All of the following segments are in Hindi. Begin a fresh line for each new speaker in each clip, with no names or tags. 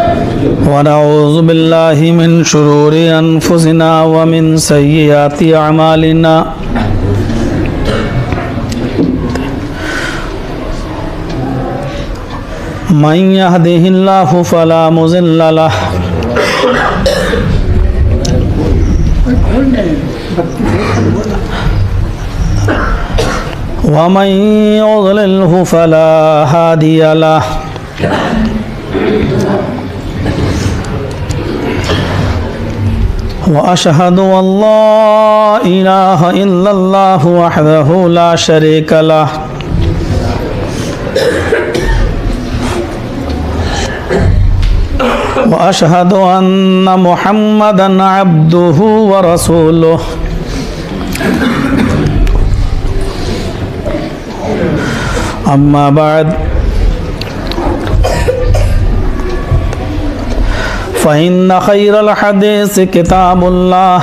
वनऊज़ु बिल्लाहि मिन शुरूरि अनफुसिना व मिन सय्यिआति अअमालिना मन यहदिहिल्लाहु फला मुज़िल्ल लहु व मन युज़लिल्हु फला हादिय लहु व अशहदु अल्ला इलाहा इल्लल्लाहु वहदहु ला शरीक लहु व अशहदु अन्न मुहम्मदन अब्दुहु व रसूलुहु अम्मा बाद फ़इन्न खैरल हदीस किताबुल्लाह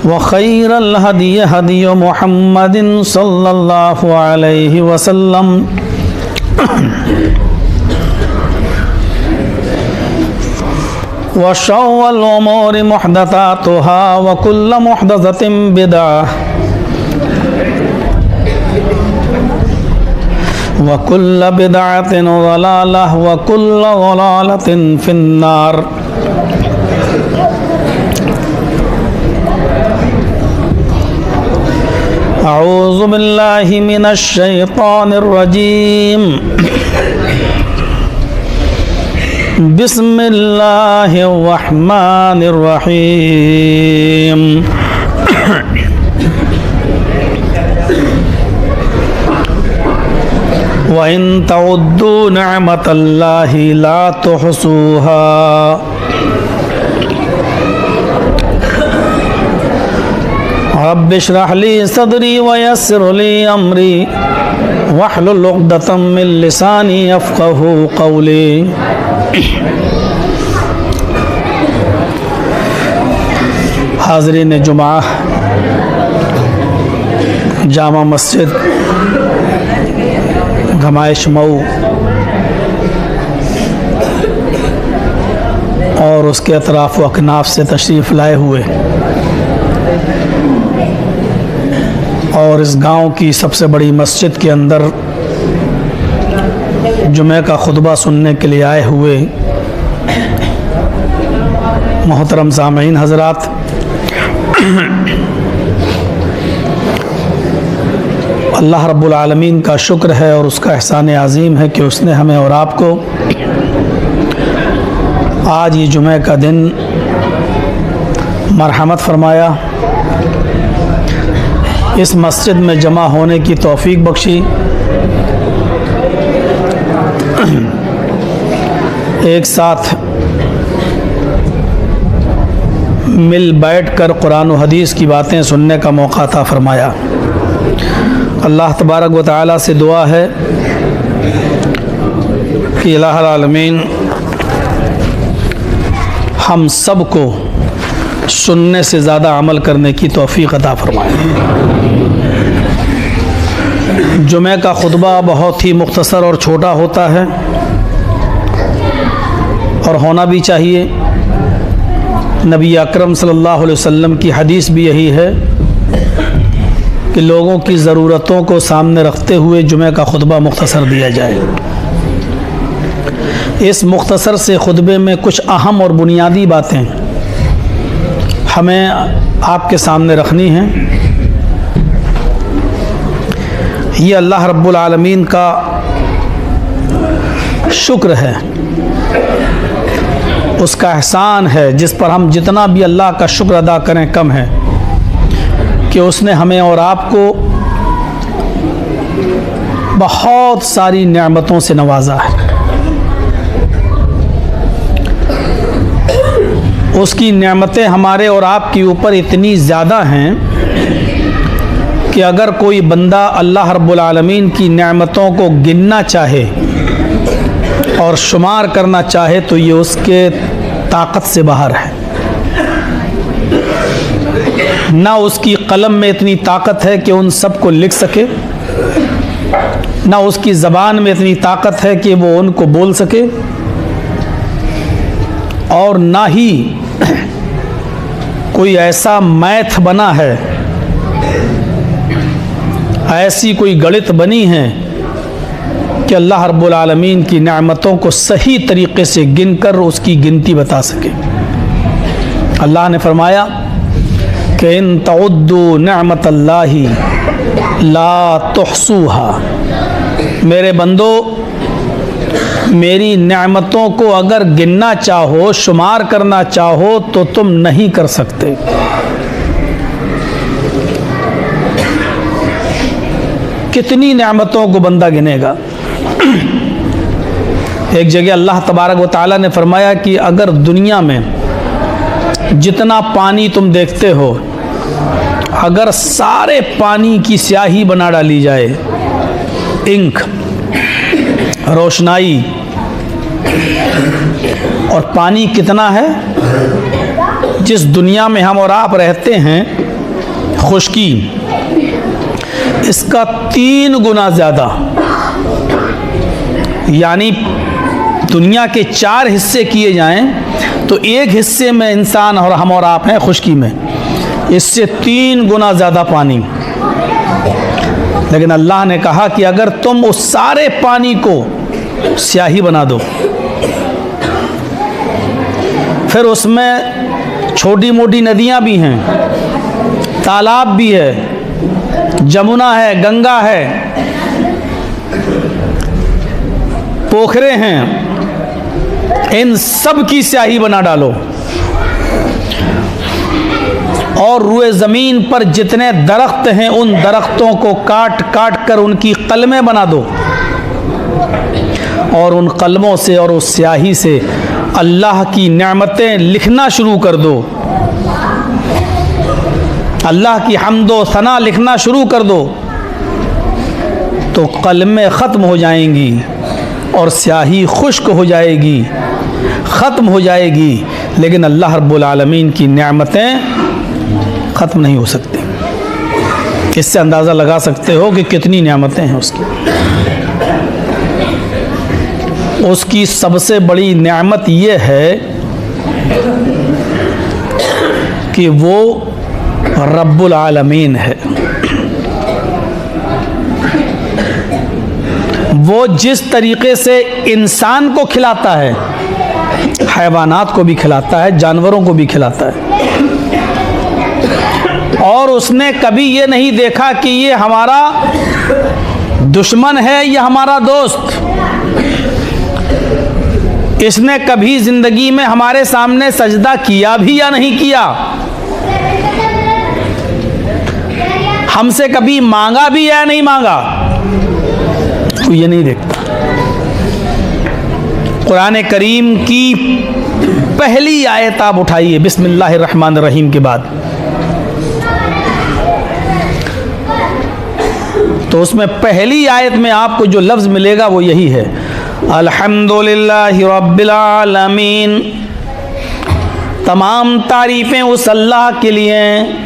व खैरल हदी हदी मुहम्मदिन सल्लल्लाहु अलैहि वसल्लम व शर्रल उमूरि मुहदसातुहा व कुल्लु मुहदसतिन बिदअह व कुल्लु बिदअतिन ज़लालह व कुल्लु ज़लालतिन फिन्नार। अऊज़ु बिल्लाहि मिनश शैतानिर रजीम। बिस्मिल्लाहिर रहमानिर रहीम। व इन तउद्दू निअमतल्लाहि ला तुहसूहा। रब्बि इश्रह ली सदरी व यस्सिर ली अमरी वहलुल उक़दतम मिन लिसानी यफ़क़हू क़ौली। हाज़रीन जुमा, जामा मस्जिद घमाइश मऊ और उसके अतराफ़ व अकनाफ़ से तशरीफ़ लाए हुए और इस गांव की सबसे बड़ी मस्जिद के अंदर जुमे का खुतबा सुनने के लिए आए हुए मोहतरम सामीन हज़रात, अल्लाह रब्बुल आलमीन का शुक्र है और उसका एहसान अज़ीम है कि उसने हमें और आपको आज ये जुमे का दिन मरहमत फरमाया, इस मस्जिद में जमा होने की तौफीक बख्शी, एक साथ मिल बैठ कर कुरान व हदीस की बातें सुनने का मौका अता फरमाया। अल्लाह तबारक व तआला से दुआ है कि इलाहुल आलमीन हम सब को सुनने से ज़्यादा अमल करने की तौफीक अता फरमाए। जुमे का खुतबा बहुत ही मुख्तसर और छोटा होता है और होना भी चाहिए। नबी अकरम सल्लल्लाहु अलैहि वसल्लम की हदीस भी यही है कि लोगों की ज़रूरतों को सामने रखते हुए जुमे का खुतबा मुख्तसर दिया जाए। इस मुख्तसर से खुतबे में कुछ अहम और बुनियादी बातें हमें आपके सामने रखनी हैं। ये अल्लाह रब्बुल आलमीन का शुक्र है, उसका एहसान है जिस पर हम जितना भी अल्लाह का शुक्र अदा करें कम है कि उसने हमें और आपको बहुत सारी नेमतों से नवाजा है। उसकी नेमतें हमारे और आपके ऊपर इतनी ज़्यादा हैं कि अगर कोई बंदा अल्लाह रब्बुल आलमीन की नेमतों को गिनना चाहे और शुमार करना चाहे तो ये उसके ताकत से बाहर है। ना उसकी कलम में इतनी ताकत है कि उन सब को लिख सके ना उसकी ज़बान में इतनी ताकत है कि वो उनको बोल सके, और ना ही कोई ऐसा मैथ बना है, ऐसी कोई गणित बनी है कि अल्लाह रब्बुल आलमीन की नेमतों को सही तरीक़े से गिनकर उसकी गिनती बता सके। अल्लाह ने फरमाया कि इन तउद्दू नेमतल्लाहि ला तुहसूहा, मेरे बंदो मेरी नेमतों को अगर गिनना चाहो, शुमार करना चाहो तो तुम नहीं कर सकते। कितनी नेमतों को बंदा गिनेगा। एक जगह अल्लाह तबारक व तआला ने फरमाया कि अगर दुनिया में जितना पानी तुम देखते हो, अगर सारे पानी की स्याही बना डाली जाए, इंक, रोशनाई, और पानी कितना है, जिस दुनिया में हम और आप रहते हैं, खुश्की, इसका 3 गुना ज़्यादा, यानी दुनिया के 4 हिस्से किए जाएं तो एक हिस्से में इंसान और हम और आप हैं खुश्की में, इससे 3 गुना ज़्यादा पानी। लेकिन अल्लाह ने कहा कि अगर तुम उस सारे पानी को स्याही बना दो, फिर उसमें छोटी मोटी नदियाँ भी हैं, तालाब भी है, जमुना है, गंगा है, पोखरे हैं, इन सब की स्याही बना डालो, और रुए ज़मीन पर जितने दरख्त हैं उन दरख्तों को काट काट कर उनकी कलमें बना दो, और उन कलमों से और उस स्याही से अल्लाह की नेमतें लिखना शुरू कर दो, अल्लाह की हम्दो सना लिखना शुरू कर दो, तो कलमें ख़त्म हो जाएंगी और स्याही खुश्क हो जाएगी, ख़त्म हो जाएगी, लेकिन अल्लाह रब्बुल आलमीन की नेमतें ख़त्म नहीं हो सकती। इससे अंदाज़ा लगा सकते हो कि कितनी नेमतें हैं उसकी सबसे बड़ी नेमत ये है कि वो रब्बुल आलमीन है। वो जिस तरीक़े से इंसान को खिलाता है, हैवानात को भी खिलाता है, जानवरों को भी खिलाता है, और उसने कभी ये नहीं देखा कि ये हमारा दुश्मन है या हमारा दोस्त। इसने कभी ज़िंदगी में हमारे सामने सजदा किया भी या नहीं किया, हमसे कभी मांगा भी या नहीं मांगा, तो ये नहीं देखता। कुरान करीम की पहली आयत आप उठाइए बिस्मिल्लाहिर्रहमानिर्रहीम के बाद, तो उसमें पहली आयत में आपको जो लफ्ज़ मिलेगा वो यही है, अल्हम्दुलिल्लाहि रब्बिल आलमीन। तमाम तारीफ़ें उस अल्लाह के लिए हैं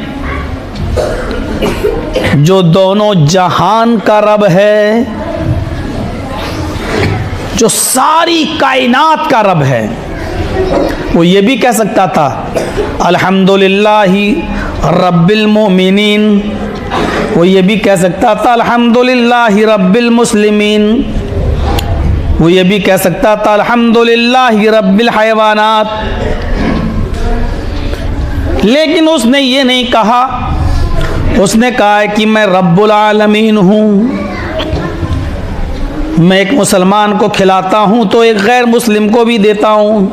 जो दोनों जहान का रब है, जो सारी कायनात का रब है। वो ये भी कह सकता था अल्हम्दुलिल्लाहि रब्बिल मोमिनीन, वो ये भी कह सकता था अल्हम्दुलिल्लाहि रब्बिल मुस्लिमीन, वो ये भी कह सकता था अल्हम्दुलिल्लाहि रब्बिल हैवानात, लेकिन उसने ये नहीं कहा। उसने कहा है कि मैं रब्बुल आलमीन हूँ। मैं एक मुसलमान को खिलाता हूँ तो एक गैर मुस्लिम को भी देता हूँ,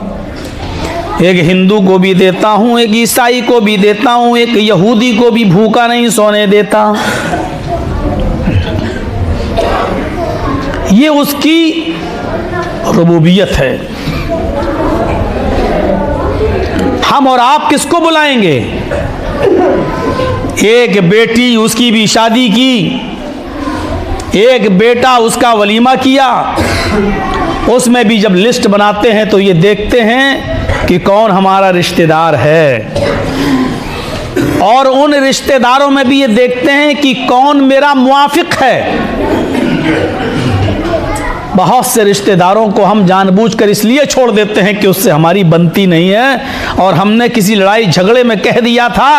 एक हिंदू को भी देता हूँ, एक ईसाई को भी देता हूँ, एक यहूदी को भी भूखा नहीं सोने देता। ये उसकी रुबूबियत है। हम और आप किसको बुलाएंगे? एक बेटी उसकी भी शादी की, एक बेटा उसका वलीमा किया, उसमें भी जब लिस्ट बनाते हैं तो ये देखते हैं कि कौन हमारा रिश्तेदार है, और उन रिश्तेदारों में भी ये देखते हैं कि कौन मेरा मुआफिक है। बहुत से रिश्तेदारों को हम जानबूझकर इसलिए छोड़ देते हैं कि उससे हमारी बनती नहीं है, और हमने किसी लड़ाई झगड़े में कह दिया था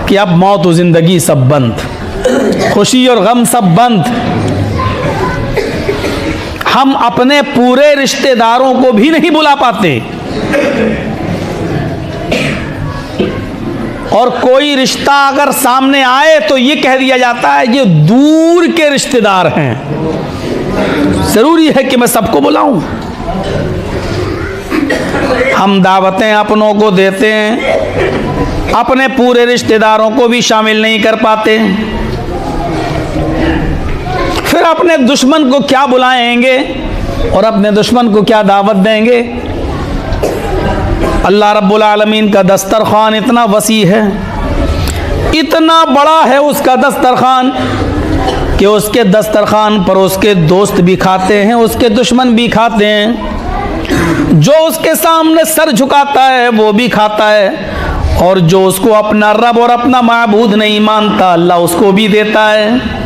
कि अब मौत और जिंदगी सब बंद, खुशी और गम सब बंद। हम अपने पूरे रिश्तेदारों को भी नहीं बुला पाते, और कोई रिश्ता अगर सामने आए तो ये कह दिया जाता है ये दूर के रिश्तेदार हैं, जरूरी है कि मैं सबको बुलाऊं। हम दावतें अपनों को देते हैं, अपने पूरे रिश्तेदारों को भी शामिल नहीं कर पाते, फिर अपने दुश्मन को क्या बुलाएंगे और अपने दुश्मन को क्या दावत देंगे। अल्लाह रब्बुल आलमीन का दस्तरखान इतना वसी है, इतना बड़ा है उसका दस्तरखान कि उसके दस्तरखान पर उसके दोस्त भी खाते हैं, उसके दुश्मन भी खाते हैं। जो उसके सामने सर झुकाता है वो भी खाता है, और जो उसको अपना रब और अपना माबूद नहीं मानता अल्लाह उसको भी देता है।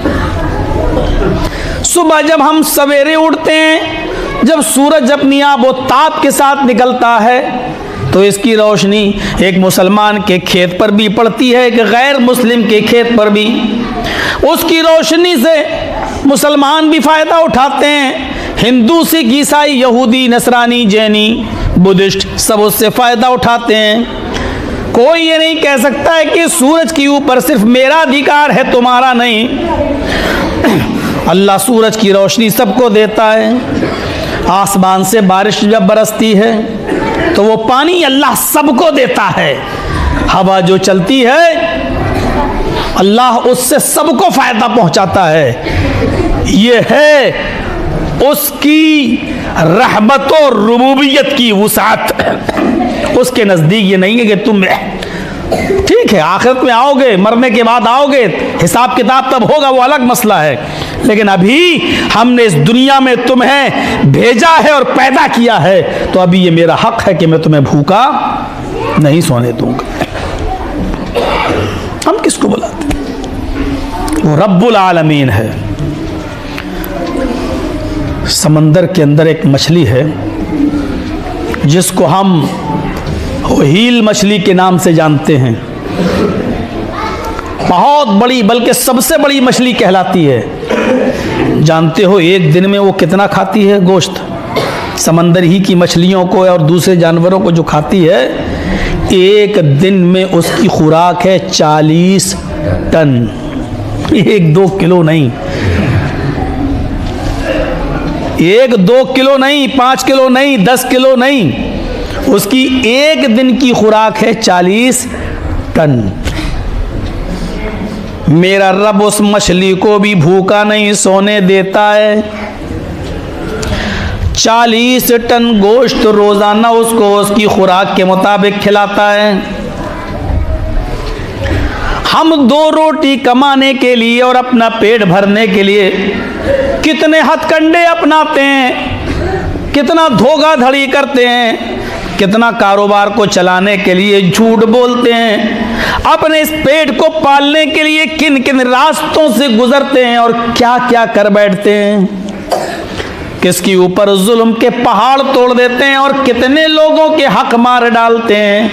सुबह जब हम सवेरे उठते हैं, जब सूरज अपनी आबो ताप के साथ निकलता है, तो इसकी रोशनी एक मुसलमान के खेत पर भी पड़ती है, एक गैर मुस्लिम के खेत पर भी। उसकी रोशनी से मुसलमान भी फ़ायदा उठाते हैं, हिंदू, सिख, ईसाई, यहूदी, नसरानी, जैनी, बुद्धिस्ट सब उससे फ़ायदा उठाते हैं। कोई ये नहीं कह सकता है कि सूरज के ऊपर सिर्फ मेरा अधिकार है तुम्हारा नहीं। अल्लाह सूरज की रोशनी सबको देता है। आसमान से बारिश जब बरसती है तो वो पानी अल्लाह सबको देता है। हवा जो चलती है अल्लाह उससे सबको फ़ायदा पहुंचाता है। ये है उसकी रहमत और रुबूबियत की वुसाअत। उसके नज़दीक ये नहीं है कि तुम ठीक है आखिरत में आओगे, मरने के बाद आओगे, हिसाब किताब तब होगा, वो अलग मसला है, लेकिन अभी हमने इस दुनिया में तुम्हें भेजा है और पैदा किया है, तो अभी ये मेरा हक है कि मैं तुम्हें भूखा नहीं सोने दूंगा। हम किसको बुलाते हैं? वो रब्बुल आलमीन है। समंदर के अंदर एक मछली है जिसको हम हील मछली के नाम से जानते हैं। बहुत बड़ी, बल्कि सबसे बड़ी मछली कहलाती है। जानते हो एक दिन में वो कितना खाती है गोश्त? समंदर ही की मछलियों को और दूसरे जानवरों को जो खाती है, एक दिन में उसकी खुराक है 40 टन। 1-2 किलो नहीं, 1-2 किलो नहीं, 5 किलो नहीं, 10 किलो नहीं, उसकी एक दिन की खुराक है 40 टन। मेरा रब उस मछली को भी भूखा नहीं सोने देता है। 40 टन गोश्त रोजाना उसको उसकी खुराक के मुताबिक खिलाता है। हम 2 रोटी कमाने के लिए और अपना पेट भरने के लिए कितने हथकंडे अपनाते हैं, कितना धोखाधड़ी करते हैं, कितना कारोबार को चलाने के लिए झूठ बोलते हैं, अपने इस पेट को पालने के लिए किन किन रास्तों से गुजरते हैं और क्या क्या कर बैठते हैं। किसके ऊपर जुल्म के पहाड़ तोड़ देते हैं और कितने लोगों के हक मार डालते हैं,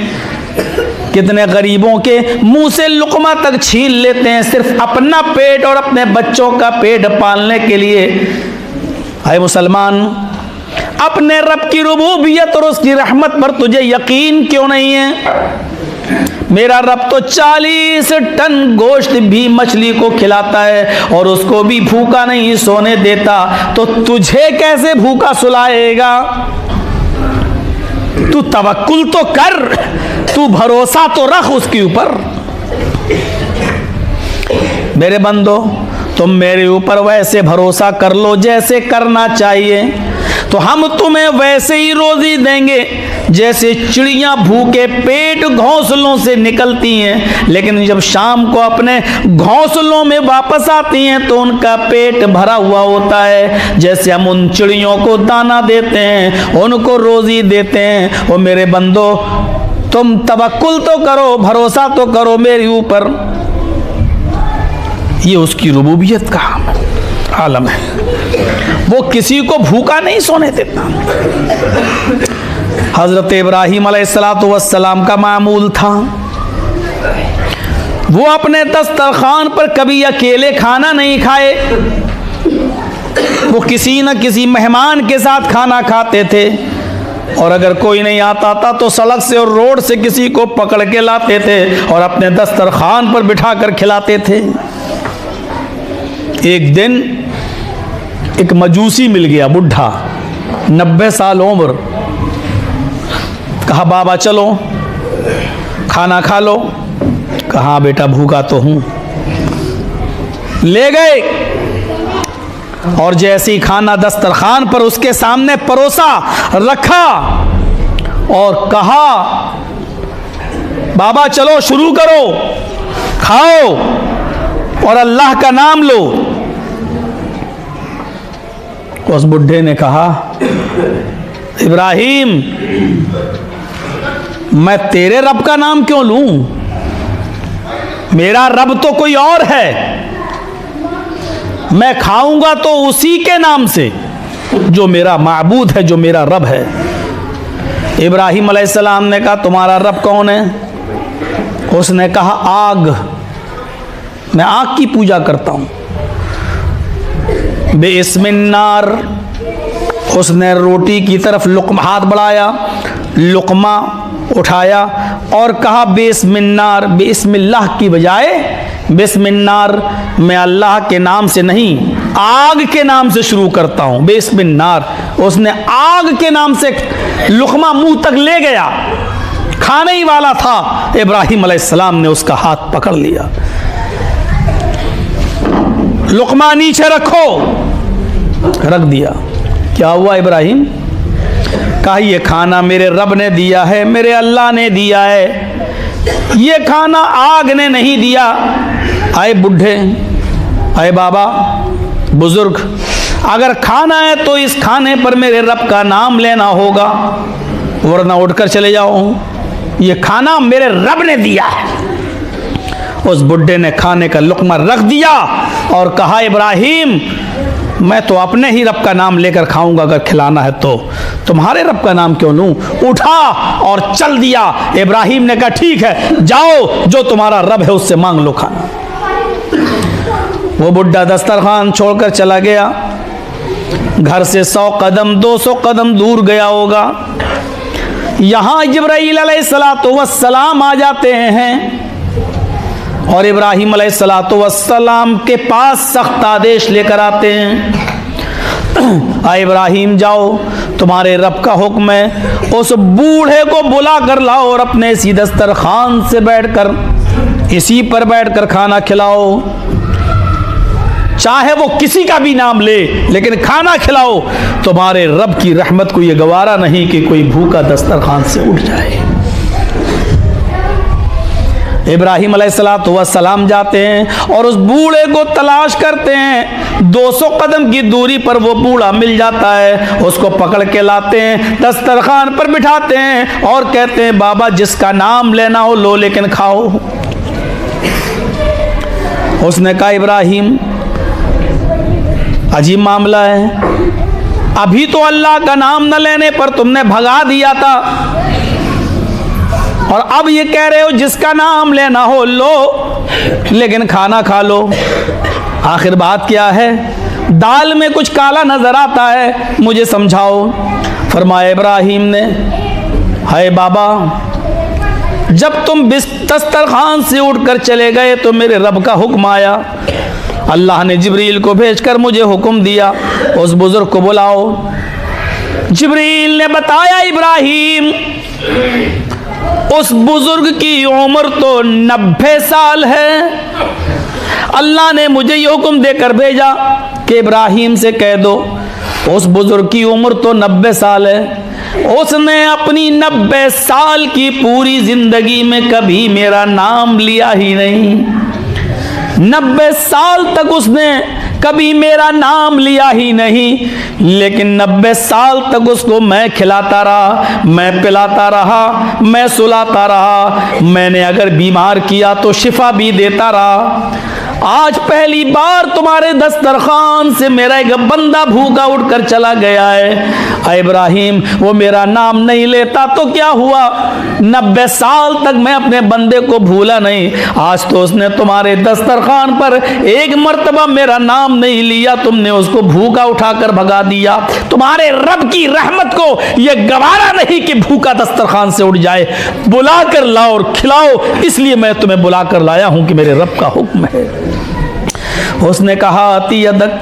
कितने गरीबों के मुंह से लुकमा तक छीन लेते हैं सिर्फ अपना पेट और अपने बच्चों का पेट पालने के लिए। आए मुसलमान, अपने रब की रुबूबियत और उसकी रहमत पर तुझे यकीन क्यों नहीं है? मेरा रब तो 40 टन गोश्त भी मछली को खिलाता है और उसको भी भूखा नहीं सोने देता, तो तुझे कैसे भूखा सुलाएगा? तू तवक्कुल तो कर, तू भरोसा तो रख उसके ऊपर। मेरे बंदो, तुम मेरे ऊपर वैसे भरोसा कर लो जैसे करना चाहिए, तो हम तुम्हें वैसे ही रोजी देंगे जैसे चिड़ियां भूखे पेट घोंसलों से निकलती हैं, लेकिन जब शाम को अपने घोंसलों में वापस आती हैं तो उनका पेट भरा हुआ होता है। जैसे हम उन चिड़ियों को दाना देते हैं, उनको रोजी देते हैं। ओ मेरे बंदो, तुम तवक्कुल तो करो, भरोसा तो करो मेरे ऊपर। ये उसकी रुबूबियत का काम है। आलम है, वो किसी को भूखा नहीं सोने देता। हज़रत इब्राहीम अलैहिस्सलाम का मामूल था, वो अपने दस्तरखान पर कभी अकेले खाना नहीं खाए, वो किसी न किसी मेहमान के साथ खाना खाते थे, और अगर कोई नहीं आता था तो सड़क से और रोड से किसी को पकड़ के लाते थे और अपने दस्तरखान पर बिठा कर खिलाते थे। एक दिन एक मजूसी मिल गया, बुढ़ा, 90 साल उम्र। कहा बाबा चलो खाना खा लो। कहा बेटा भूखा तो हूं। ले गए और जैसे ही खाना दस्तरखान पर उसके सामने परोसा रखा और कहा बाबा चलो शुरू करो, खाओ और अल्लाह का नाम लो। उस बुढ़े ने कहा इब्राहीम मैं तेरे रब का नाम क्यों लूं, मेरा रब तो कोई और है, मैं खाऊंगा तो उसी के नाम से जो मेरा माबूद है, जो मेरा रब है। इब्राहीम अलैहिस्सलाम ने कहा तुम्हारा रब कौन है? उसने कहा आग, मैं आग की पूजा करता हूं। बेइस्मिन्नार, उसने रोटी की तरफ लुक़मा, हाथ बढ़ाया, लुक़मा उठाया और कहा बेइस्मिन्नार, बिस्मिल्लाह की बजाय बिस्मिन्नार, मैं अल्लाह के नाम से नहीं आग के नाम से शुरू करता हूं। बिस्मिन्नार, उसने आग के नाम से लुक़मा मुंह तक ले गया, खाने ही वाला था। इब्राहीम अलैहिस्सलाम ने उसका हाथ पकड़ लिया, लुक़मा नीचे रखो, रख दिया। क्या हुआ इब्राहीम? कहा ये खाना मेरे रब ने दिया है, मेरे अल्लाह ने दिया है, ये खाना आग ने नहीं दिया। आए बुढ़े, आए बाबा, बुजुर्ग, अगर खाना है तो इस खाने पर मेरे रब का नाम लेना होगा, वरना उठकर चले जाओ, ये खाना मेरे रब ने दिया है। उस बुढ़े ने खाने का लुक़मा रख दिया और कहा इब्राहीम मैं तो अपने ही रब का नाम लेकर खाऊंगा, अगर खिलाना है तो तुम्हारे रब का नाम क्यों लूं। उठा और चल दिया। इब्राहीम ने कहा ठीक है, जाओ जो तुम्हारा रब है उससे मांग लो खाना। वो बुढ़ा दस्तरखान छोड़कर चला गया, घर से 100 कदम 200 कदम दूर गया होगा। यहां जिब्राईल अलैहिस्सलाम आ जाते हैं और इब्राहीम अलैहिस्सलाम के पास सख्त आदेश लेकर आते हैं, आ इब्राहीम जाओ, तुम्हारे रब का हुक्म है, उस बूढ़े को बुला कर लाओ और अपने इसी दस्तरखान से बैठकर, इसी पर बैठकर खाना खिलाओ, चाहे वो किसी का भी नाम ले, लेकिन खाना खिलाओ। तुम्हारे रब की रहमत को ये गवारा नहीं कि कोई भूखा दस्तरखान से उठ जाए। इब्राहीम अलैहिस्सलाम जाते हैं और उस बूढ़े को तलाश करते हैं। 200 कदम की दूरी पर वो बूढ़ा मिल जाता है, उसको पकड़ के लाते हैं, दस्तरखान पर बिठाते हैं और कहते हैं बाबा जिसका नाम लेना हो लो, लेकिन खाओ। उसने कहा इब्राहीम अजीब मामला है, अभी तो अल्लाह का नाम न लेने पर तुमने भगा दिया था और अब ये कह रहे हो जिसका नाम लेना हो लो, लेकिन खाना खा लो। आखिर बात क्या है? दाल में कुछ काला नजर आता है, मुझे समझाओ। फरमाया इब्राहीम ने, हाय बाबा जब तुम दस्तरखान से उठकर चले गए तो मेरे रब का हुक्म आया, अल्लाह ने जिब्रील को भेजकर मुझे हुक्म दिया उस बुजुर्ग को बुलाओ। जिब्रील ने बताया इब्राहीम उस बुजुर्ग की उम्र तो 90 साल है। अल्लाह ने मुझे ये हुक्म देकर भेजा कि इब्राहीम से कह दो उस बुजुर्ग की उम्र तो 90 साल है, उसने अपनी 90 साल की पूरी जिंदगी में कभी मेरा नाम लिया ही नहीं। 90 साल तक उसने कभी मेरा नाम लिया ही नहीं, लेकिन 90 साल तक उसको मैं खिलाता रहा, मैं पिलाता रहा, मैं सुलाता रहा, मैंने अगर बीमार किया तो शिफा भी देता रहा। आज पहली बार तुम्हारे दस्तरखान से मेरा एक बंदा भूखा उठकर चला गया है। इब्राहिम, वो मेरा नाम नहीं लेता तो क्या हुआ? 90 साल तक मैं अपने बंदे को भूला नहीं। आज तो उसने तुम्हारे दस्तरखान पर एक मर्तबा मेरा नाम नहीं लिया, तुमने उसको भूखा उठाकर भगा दिया। तुम्हारे रब की रहमत को यह गवारा नहीं कि भूखा दस्तरखान से उठ जाए। बुला कर लाओ और खिलाओ, इसलिए मैं तुम्हें बुला कर लाया हूं कि मेरे रब का हुक्म है। उसने कहा, आती यदक,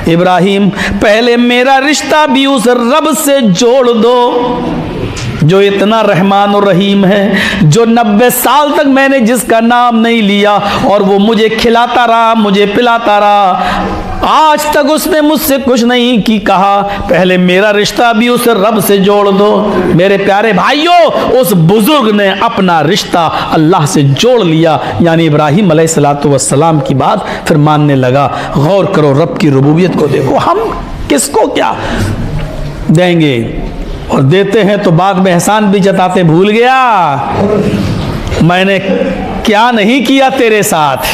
इब्राहिम पहले मेरा रिश्ता भी उस रब से जोड़ दो जो इतना रहमान और रहीम है, जो 90 साल तक मैंने जिसका नाम नहीं लिया और वो मुझे खिलाता रहा, मुझे पिलाता रहा। आज तक उसने मुझसे कुछ नहीं की कहा। पहले मेरा रिश्ता भी उस रब से जोड़ दो। मेरे प्यारे भाइयों, उस बुजुर्ग ने अपना रिश्ता अल्लाह से जोड़ लिया, यानी इब्राहिम अलैहिस्सलातु वस्सलाम की बात फिर मानने लगा। गौर करो, रब की रुबूबियत को देखो। हम किसको क्या देंगे और देते हैं तो बाद में एहसान भी जताते, भूल गया मैंने क्या नहीं किया तेरे साथ।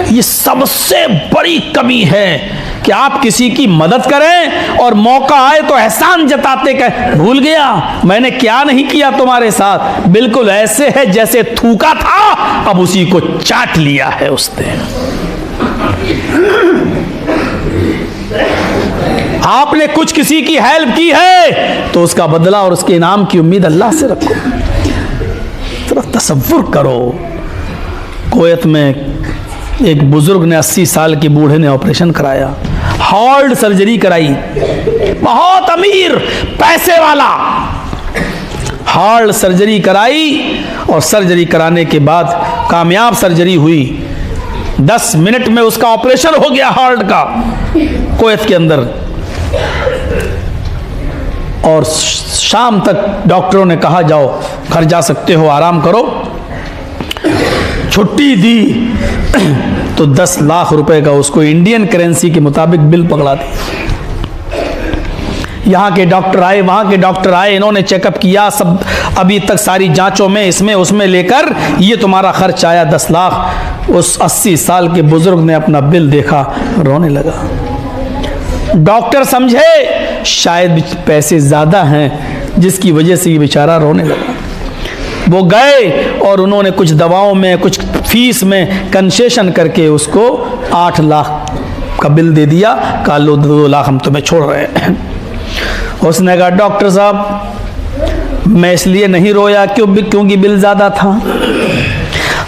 ये सबसे बड़ी कमी है कि आप किसी की मदद करें और मौका आए तो एहसान जताते कहें, भूल गया मैंने क्या नहीं किया तुम्हारे साथ। बिल्कुल ऐसे है जैसे थूका था, अब उसी को चाट लिया है उसने। आपने कुछ किसी की हेल्प की है तो उसका बदला और उसके इनाम की उम्मीद अल्लाह से रखो। थोड़ा तसव्वुर करो, कुवैत में एक बुजुर्ग ने 80 साल के बूढ़े ने ऑपरेशन कराया, हार्ट सर्जरी कराई, बहुत अमीर पैसे वाला, हार्ट सर्जरी कराई और सर्जरी कराने के बाद कामयाब सर्जरी हुई। 10 मिनट में उसका ऑपरेशन हो गया हार्ट का कुवैत के अंदर। और शाम तक डॉक्टरों ने कहा जाओ घर जा सकते हो, आराम करो। छुट्टी दी तो 10 लाख रुपए का उसको इंडियन करेंसी के मुताबिक बिल पकड़ा दी। यहाँ के डॉक्टर आए, वहाँ के डॉक्टर आए, इन्होंने चेकअप किया, सब अभी तक सारी जांचों में इसमें उसमें लेकर ये तुम्हारा खर्च आया 10 लाख। उस 80 साल के बुजुर्ग ने अपना बिल देखा, रोने लगा। डॉक्टर समझे शायद पैसे ज़्यादा हैं जिसकी वजह से ये बेचारा रोने लगा। वो गए और उन्होंने कुछ दवाओं में, कुछ फीस में कंसेशन करके उसको 8 लाख का बिल दे दिया। कहा लो 2 लाख हम तुम्हें छोड़ रहे हैं। उसने कहा डॉक्टर साहब मैं इसलिए नहीं रोया क्योंकि बिल ज़्यादा था।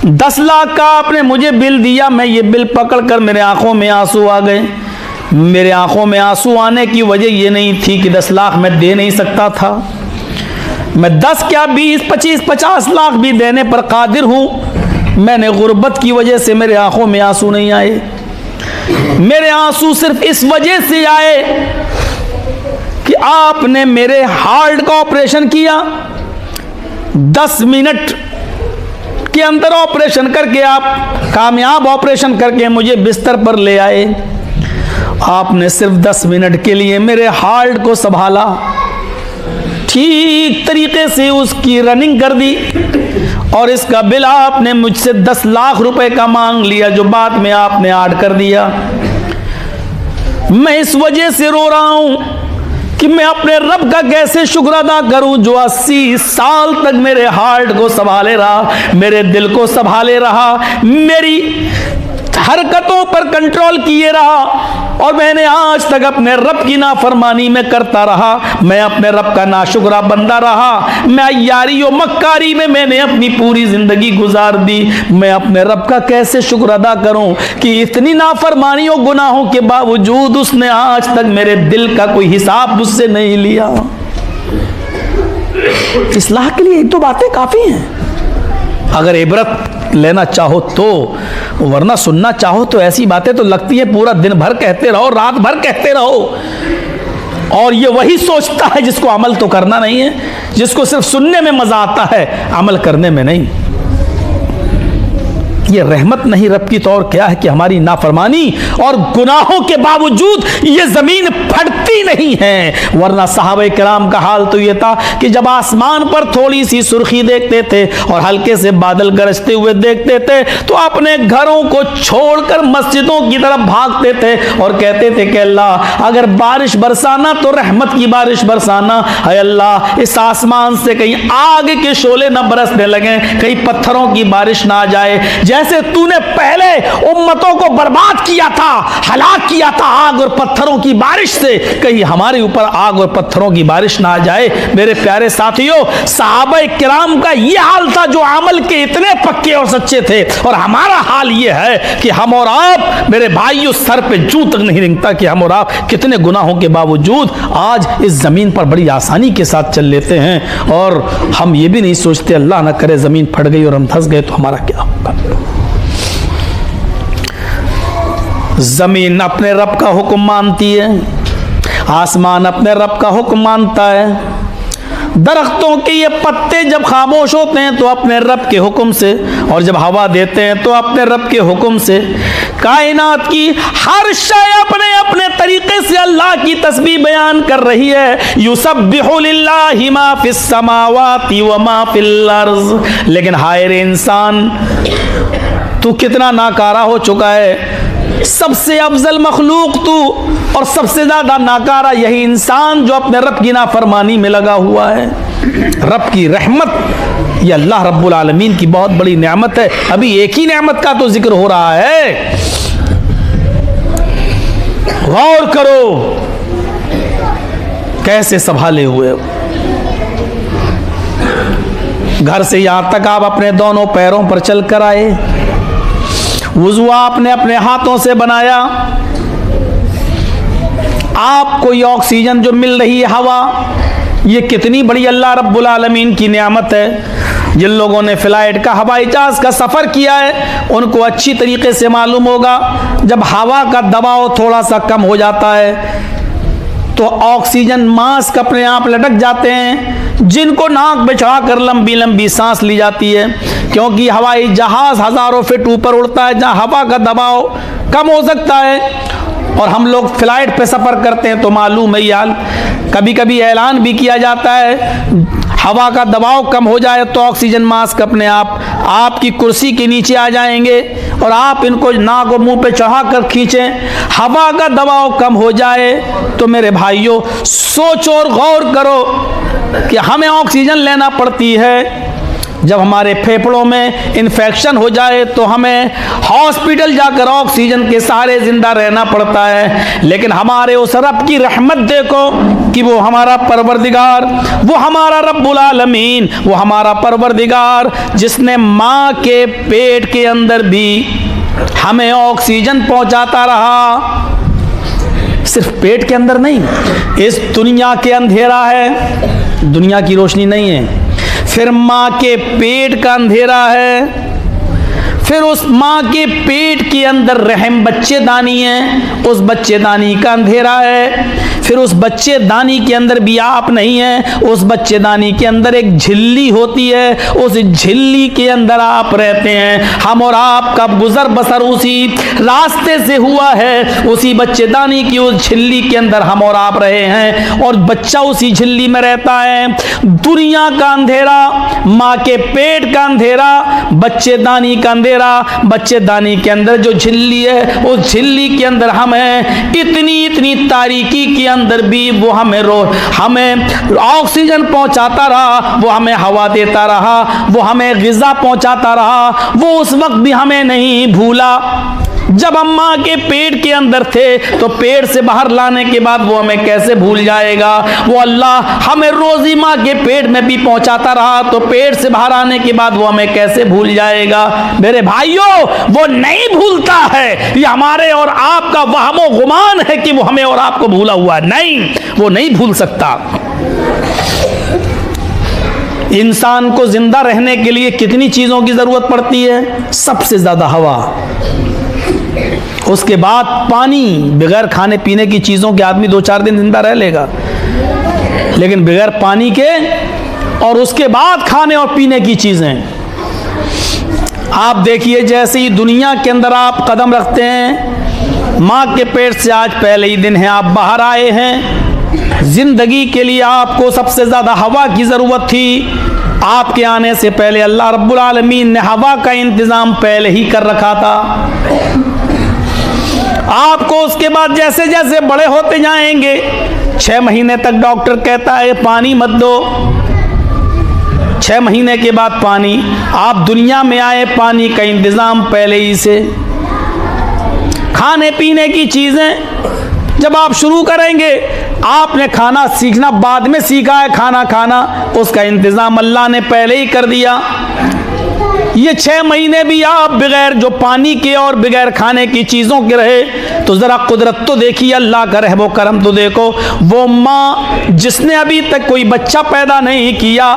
10 लाख का आपने मुझे बिल दिया, मैं ये बिल पकड़कर मेरे आंखों में आंसू आ गए। मेरे आंखों में आंसू आने की वजह ये नहीं थी कि 10 लाख मैं दे नहीं सकता था। मैं 10 क्या 20, 25, 50 लाख भी देने पर कादिर हूं। मैंने गुर्बत की वजह से मेरे आंखों में आंसू नहीं आए। मेरे आंसू सिर्फ इस वजह से आए कि आपने मेरे हार्ट का ऑपरेशन किया। 10 मिनट के अंदर ऑपरेशन करके आप कामयाब ऑपरेशन करके मुझे बिस्तर पर ले आए। आपने सिर्फ 10 मिनट के लिए मेरे हार्ट को संभाला, ठीक तरीके से उसकी रनिंग कर दी और इसका बिल आपने मुझसे 10 लाख रुपए का मांग लिया जो बाद में आपने ऐड कर दिया। मैं इस वजह से रो रहा हूं कि मैं अपने रब का कैसे शुक्र अदा करूं जो 80 साल तक मेरे हार्ट को संभाले रहा, मेरे दिल को संभाले रहा, मेरी हरकतों पर कंट्रोल किए रहा और मैंने आज तक अपने रब की नाफरमानी में करता रहा। मैं अपने रब का नाशुक्रा बंदा रहा। मैं यारी और मक्कारी में मैंने अपनी पूरी जिंदगी गुजार दी। मैं अपने रब का कैसे शुक्र अदा करूं कि इतनी नाफरमानी और गुनाहों के बावजूद उसने आज तक मेरे दिल का कोई हिसाब मुझसे नहीं लिया। इस्लाह के लिए 1-2 बातें काफी हैं अगर इबरत लेना चाहो तो, वरना सुनना चाहो तो ऐसी बातें तो लगती है पूरा दिन भर कहते रहो, रात भर कहते रहो। और ये वही सोचता है जिसको अमल तो करना नहीं है, जिसको सिर्फ सुनने में मजा आता है, अमल करने में नहीं। ये रहमत नहीं रब की, तो और क्या है कि हमारी नाफरमानी और गुनाहों के बावजूद ये जमीन फटती नहीं है। वरना सहाबे किराम का हाल तो ये था कि जब आसमान पर थोड़ी सी सुर्खी देखते थे और हल्के से बादल गरजते हुए देखते थे तो अपने घरों को छोड़कर मस्जिदों की तरफ भागते थे और कहते थे कि अल्लाह अगर बारिश बरसाना तो रहमत की बारिश बरसाना है। अल्लाह इस आसमान से कहीं आग के शोले न बरसने लगे, कहीं पत्थरों की बारिश ना आ जाए। जैसे तूने पहले उम्मतों को बर्बाद किया था, हलाक किया था आग और पत्थरों की बारिश से, कहीं हमारे ऊपर आग और पत्थरों की बारिश ना आ जाए। मेरे प्यारे साथियों, सहाबा किराम का यह हाल था जो अमल के इतने पक्के और सच्चे थे, और हमारा हाल यह है कि हम और आप मेरे भाइयों सर पे जू तक नहीं रेंगता कि हम और आप कितने गुनाहों के बावजूद आज इस जमीन पर बड़ी आसानी के साथ चल लेते हैं, और हम ये भी नहीं सोचते अल्लाह ना करे जमीन फट गई और हम धंस गए तो हमारा क्या होगा। जमीन अपने रब का हुक्म मानती है, आसमान अपने रब का हुक्म मानता है। दरख्तों के ये पत्ते जब खामोश होते हैं तो अपने रब के हुक्म से, और जब हवा देते हैं तो अपने रब के हुक्म से। कायनात की हर शय अपने अपने तरीके से अल्लाह की तस्बीह बयान कर रही है। युसब्बिहु लिल्लाहि मा फिस समावाति व मा फिल अर्ज़। लेकिन हाय रे इंसान, तू कितना नाकारा हो चुका है। सबसे अफजल मखलूक तू, और सबसे ज्यादा नाकारा यही इंसान जो अपने रब की नाफरमानी में लगा हुआ है। रब की रहमत ये अल्लाह रब्बुल आलमीन की बहुत बड़ी नेमत है। अभी एक ही नेमत का तो जिक्र हो रहा है, गौर करो कैसे संभाले हुए हो। घर से यहां तक आप अपने दोनों पैरों पर चलकर आए, वुज़ू आपने अपने हाथों से बनाया, आपको ये ऑक्सीजन जो मिल रही है हवा, ये कितनी बड़ी अल्लाह रब्बुल आलमीन की नेमत है। जिन लोगों ने फ्लाइट का हवाई जहाज का सफ़र किया है उनको अच्छी तरीके से मालूम होगा, जब हवा का दबाव थोड़ा सा कम हो जाता है तो ऑक्सीजन मास्क अपने आप लटक जाते हैं। जिनको नाक में चढ़ाकर लंबी लंबी सांस ली जाती है, क्योंकि हवाई जहाज हज़ारों फीट ऊपर उड़ता है जहां हवा का दबाव कम हो सकता है। और हम लोग फ्लाइट पे सफ़र करते हैं तो मालूम है यार, कभी कभी ऐलान भी किया जाता है हवा का दबाव कम हो जाए तो ऑक्सीजन मास्क अपने आप आपकी कुर्सी के नीचे आ जाएंगे और आप इनको नाक और मुंह पे चढ़ा कर खींचें। हवा का दबाव कम हो जाए तो मेरे भाइयों सोचो और गौर करो कि हमें ऑक्सीजन लेना पड़ती है। जब हमारे फेफड़ों में इन्फेक्शन हो जाए तो हमें हॉस्पिटल जाकर ऑक्सीजन के सहारे जिंदा रहना पड़ता है। लेकिन हमारे उस रब की रहमत देखो कि वो हमारा परवरदिगार, वो हमारा रब्बुल आलमीन, वो हमारा परवरदिगार जिसने माँ के पेट के अंदर भी हमें ऑक्सीजन पहुंचाता रहा। सिर्फ पेट के अंदर नहीं, इस दुनिया के अंधेरा है, दुनिया की रोशनी नहीं है। फिर माँ के पेट का अंधेरा है, फिर उस माँ के पेट के अंदर रहम बच्चेदानी है, उस बच्चेदानी का अंधेरा है। फिर उस बच्चेदानी के अंदर भी आप नहीं है, उस बच्चेदानी के अंदर एक झिल्ली होती है, उस झिल्ली के अंदर आप रहते हैं। हम और आपका गुजर बसर उसी रास्ते से हुआ है, उसी बच्चेदानी की उस झिल्ली के अंदर हम और आप रहे हैं और बच्चा उसी झिल्ली में रहता है। दुनिया का अंधेरा, माँ के पेट का अंधेरा, बच्चेदानी का अंधेरा, बच्चेदानी के अंदर जो झिल्ली है उस झिल्ली के अंदर हम हैं। इतनी इतनी तारीकी के अंदर भी वो हमें ऑक्सीजन पहुंचाता रहा, वो हमें हवा देता रहा, वो हमें ग़िज़ा पहुंचाता रहा। वो उस वक्त भी हमें नहीं भूला जब हम माँ के पेट के अंदर थे, तो पेट से बाहर लाने के बाद वो हमें कैसे भूल जाएगा। वो अल्लाह हमें रोजी माँ के पेट में भी पहुंचाता रहा, तो पेट से बाहर आने के बाद वो हमें कैसे भूल जाएगा। मेरे भाइयों, वो नहीं भूलता है। ये हमारे और आपका वहमो गुमान है कि वो हमें और आपको भूला हुआ नहीं, वो नहीं भूल सकता। इंसान को जिंदा रहने के लिए कितनी चीजों की जरूरत पड़ती है? सबसे ज्यादा हवा, उसके बाद पानी। बगैर खाने पीने की चीज़ों के आदमी 2-4 दिन जिंदा रह लेगा, लेकिन बगैर पानी के और उसके बाद खाने और पीने की चीज़ें आप देखिए, जैसे ही दुनिया के अंदर आप कदम रखते हैं, माँ के पेट से आज पहले ही दिन है आप बाहर आए हैं। जिंदगी के लिए आपको सबसे ज़्यादा हवा की ज़रूरत थी। आपके आने से पहले अल्लाह रब्बुल आलमीन ने हवा का इंतज़ाम पहले ही कर रखा था। आपको उसके बाद जैसे जैसे बड़े होते जाएंगे, 6 महीने तक डॉक्टर कहता है पानी मत दो, 6 महीने के बाद पानी। आप दुनिया में आए, पानी का इंतज़ाम पहले ही से। खाने पीने की चीज़ें जब आप शुरू करेंगे, आपने खाना सीखना बाद में सीखा है, खाना खाना उसका इंतज़ाम अल्लाह ने पहले ही कर दिया। ये 6 महीने भी आप बगैर जो पानी के और बगैर खाने की चीज़ों के रहे, तो ज़रा कुदरत तो देखिए, अल्लाह का रहमो करम तो देखो। वो माँ जिसने अभी तक कोई बच्चा पैदा नहीं किया,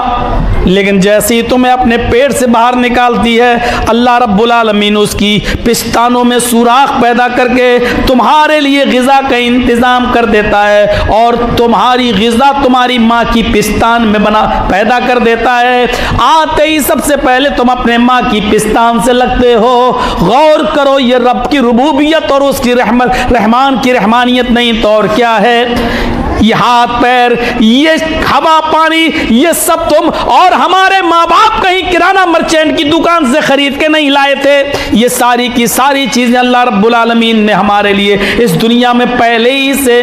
लेकिन जैसे ही तुम्हें अपने पेट से बाहर निकालती है, अल्लाह रब्बुल आलमीन उसकी पिस्तानों में सुराख पैदा करके तुम्हारे लिए ग़िज़ा का इंतज़ाम कर देता है, और तुम्हारी ग़िज़ा तुम्हारी माँ की पिस्तान में पैदा कर देता है। आते ही सबसे पहले तुम अपने माँ की पिस्तान से लगते हो। गौर करो, ये रब की रुबूबियत और उसकी रहमान की रहमानियत नहीं तो और क्या है। ये हाथ पैर, ये हवा पानी, ये सब तुम और हमारे माँ बाप कहीं किराना मर्चेंट की दुकान से खरीद के नहीं लाए थे। ये सारी की सारी चीज़ें अल्लाह रब्बुल आलमीन ने हमारे लिए इस दुनिया में पहले ही से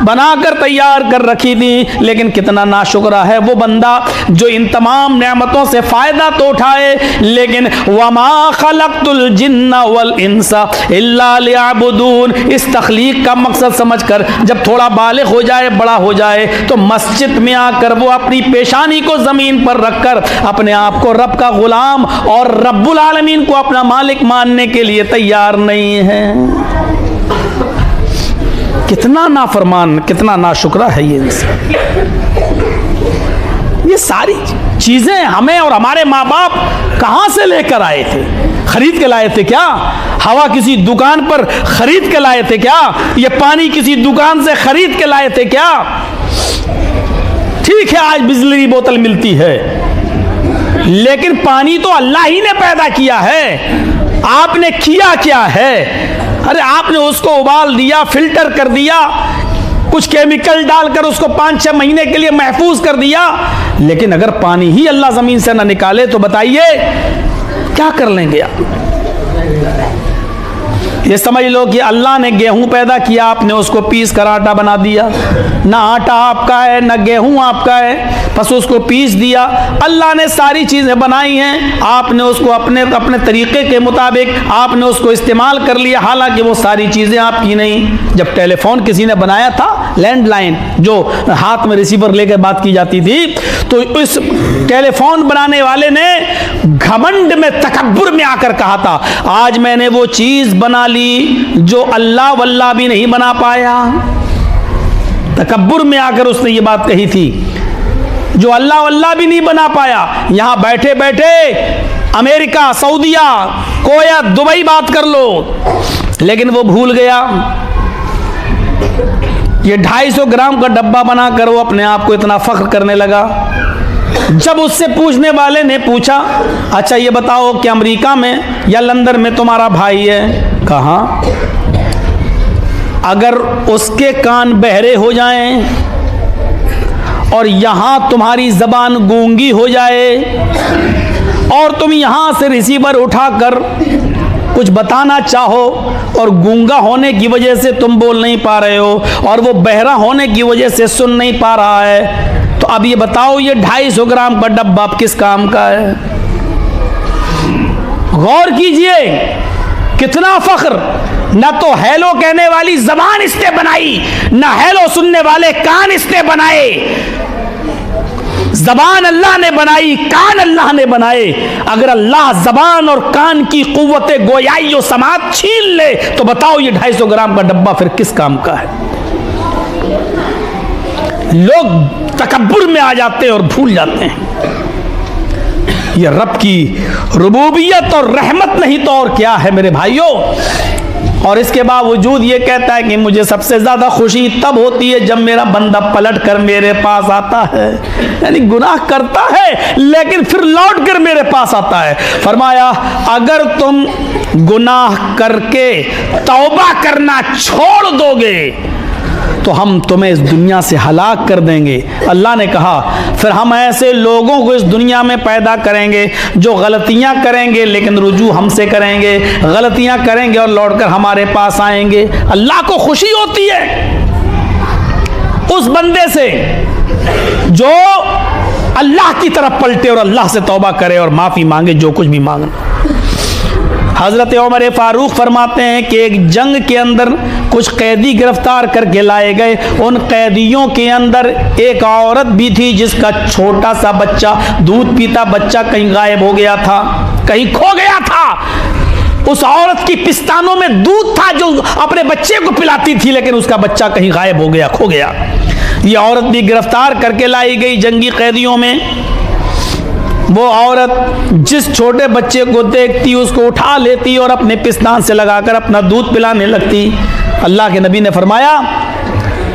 बनाकर तैयार कर रखी थी। लेकिन कितना नाशुक्रा है वो बंदा जो इन तमाम नेमतों से फ़ायदा तो उठाए, लेकिन वमा खलक़तुल जिन्ना वल इंसा इल्ला लियअबुदून, इस तख्लीक का मकसद समझकर जब थोड़ा बालिग हो जाए, बड़ा हो जाए, तो मस्जिद में आकर वो अपनी पेशानी को ज़मीन पर रखकर अपने आप को रब का गुलाम और रब्बुल आलमीन को अपना मालिक मानने के लिए तैयार नहीं है। कितना नाफरमान, कितना नाशुक्रा है ये इंसान। ये सारी चीज़ें हमें और हमारे माँ बाप कहाँ से लेकर आए थे? खरीद के लाए थे क्या? हवा किसी दुकान पर खरीद के लाए थे क्या? ये पानी किसी दुकान से खरीद के लाए थे क्या? ठीक है, आज बिजली की बोतल मिलती है, लेकिन पानी तो अल्लाह ही ने पैदा किया है। आपने किया क्या है? अरे आपने उसको उबाल दिया, फिल्टर कर दिया, कुछ केमिकल डालकर उसको 5-6 महीने के लिए महफूज कर दिया। लेकिन अगर पानी ही अल्लाह ज़मीन से ना निकाले तो बताइए क्या कर लेंगे आप? ये समझ लो कि अल्लाह ने गेहूं पैदा किया, आपने उसको पीस कर आटा बना दिया। ना आटा आपका है, ना गेहूं आपका है, बस उसको पीस दिया। अल्लाह ने सारी चीज़ें बनाई हैं, आपने उसको अपने अपने तरीक़े के मुताबिक आपने उसको इस्तेमाल कर लिया, हालांकि वो सारी चीज़ें आपकी नहीं। जब टेलीफोन किसी ने बनाया था, लैंडलाइन जो हाथ में रिसीवर लेकर बात की जाती थी, तो इस टेलीफोन बनाने वाले ने घमंड में, तकब्बुर में आकर कहा था, आज मैंने वो चीज़ बना ली जो अल्लाह वल्लाह भी नहीं बना पाया। तकब्बुर में आकर उसने ये बात कही थी, जो अल्लाह वल्लाह भी नहीं बना पाया। यहां बैठे बैठे अमेरिका, सऊदिया, कोया, दुबई बात कर लो, लेकिन वो भूल गया। ये 250 ग्राम का डब्बा बनाकर वो अपने आप को इतना फख्र करने लगा। जब उससे पूछने वाले ने पूछा, अच्छा ये बताओ कि अमेरिका में या लंदन में तुम्हारा भाई है? कहाँ? अगर उसके कान बहरे हो जाएं और यहाँ तुम्हारी ज़बान गूंगी हो जाए और तुम यहाँ से रिसीवर उठाकर कुछ बताना चाहो और गूंगा होने की वजह से तुम बोल नहीं पा रहे हो और वो बहरा होने की वजह से सुन नहीं पा रहा है, तो अब ये बताओ ये 250 ग्राम का डब्बा किस काम का है? गौर कीजिए, कितना फख्र। न तो हेलो कहने वाली जबान इसने बनाई, न हेलो सुनने वाले कान इसने बनाए। जबान अल्लाह ने बनाई, कान अल्लाह ने बनाए। अगर अल्लाह जबान और कान की कुव्वत गोयाई और समात छीन ले तो बताओ ये 250 ग्राम का डब्बा फिर किस काम का है? लोग तकब्बुर में आ जाते हैं और भूल जाते हैं। ये रब की रुबूबियत और रहमत नहीं तो और क्या है मेरे भाइयों। और इसके बावजूद ये कहता है कि मुझे सबसे ज़्यादा खुशी तब होती है जब मेरा बंदा पलट कर मेरे पास आता है। यानी गुनाह करता है लेकिन फिर लौट कर मेरे पास आता है। फरमाया अगर तुम गुनाह करके तौबा करना छोड़ दोगे तो हम तुम्हें इस दुनिया से हलाक कर देंगे। अल्लाह ने कहा फिर हम ऐसे लोगों को इस दुनिया में पैदा करेंगे जो गलतियां करेंगे लेकिन रुजू हमसे करेंगे, गलतियां करेंगे और लौटकर हमारे पास आएंगे। अल्लाह को खुशी होती है उस बंदे से जो अल्लाह की तरफ पलटे और अल्लाह से तौबा करे और माफ़ी मांगे, जो कुछ भी मांगना। हज़रत उमर फारूक फरमाते हैं कि एक जंग के अंदर कुछ कैदी गिरफ्तार करके लाए गए। उन कैदियों के अंदर एक औरत भी थी जिसका छोटा सा बच्चा, दूध पीता बच्चा कहीं गायब हो गया था, कहीं खो गया था। उस औरत की पिस्तानों में दूध था जो अपने बच्चे को पिलाती थी, लेकिन उसका बच्चा कहीं गायब हो गया, खो गया। ये औरत भी गिरफ्तार करके लाई गई जंगी कैदियों में। वो औरत जिस छोटे बच्चे को देखती उसको उठा लेती और अपने पिस्तान से लगाकर अपना दूध पिलाने लगती। अल्लाह के नबी ने फरमाया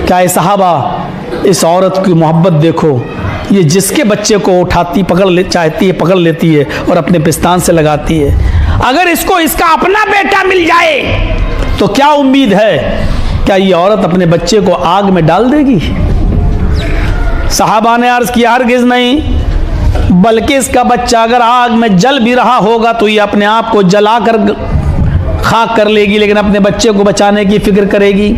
क्या है सहाबा, इस औरत की मोहब्बत देखो, ये जिसके बच्चे को उठाती चाहती है पकड़ लेती है और अपने पिस्तान से लगाती है। अगर इसको इसका अपना बेटा मिल जाए तो क्या उम्मीद है, क्या ये औरत अपने बच्चे को आग में डाल देगी? सहाबा ने अर्ज किया हरगिज़ नहीं, बल्कि इसका बच्चा अगर आग में जल भी रहा होगा तो ये अपने आप को जलाकर खाक कर लेगी, लेकिन अपने बच्चे को बचाने की फिक्र करेगी।